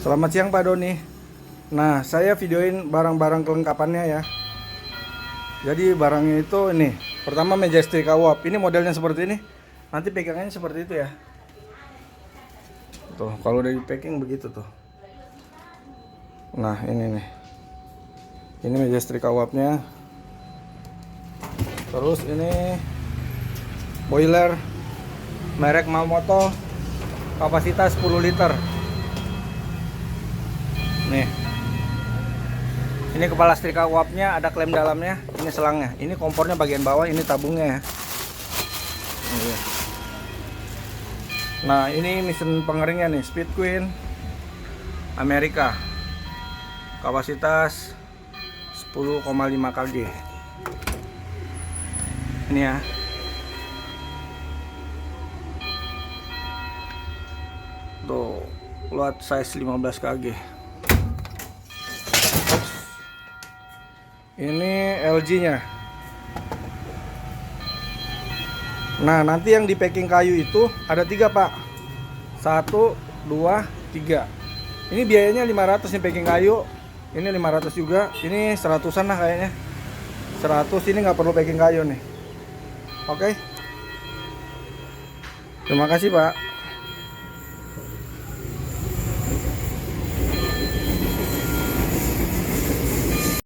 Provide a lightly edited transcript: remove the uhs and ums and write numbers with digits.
Selamat siang Pak Doni. Nah, saya videoin barang-barang kelengkapannya ya. Jadi barangnya itu ini. Pertama Majestika Uap. Ini modelnya seperti ini. Nanti pegangannya seperti itu ya. Tuh, kalau udah di packing begitu tuh. Nah, ini nih. Ini Majestika Uapnya. Terus ini boiler merek Mamoto, kapasitas 10 liter. Nih, ini kepala setrika uapnya, ada klem dalamnya, ini selangnya, ini kompornya bagian bawah, ini tabungnya ya. Nah, ini mesin pengeringnya nih, Speed Queen Amerika, kapasitas 10,5 kg. Ini ya. Tuh, lot size 15 kg. Ini LG-nya. Nah, nanti yang di packing kayu itu ada 3 Pak. 1, 2, 3. Ini biayanya 500 nih packing kayu. Ini 500 juga. Ini 100-an lah kayaknya. 100 ini nggak perlu packing kayu nih. Oke. Terima kasih Pak.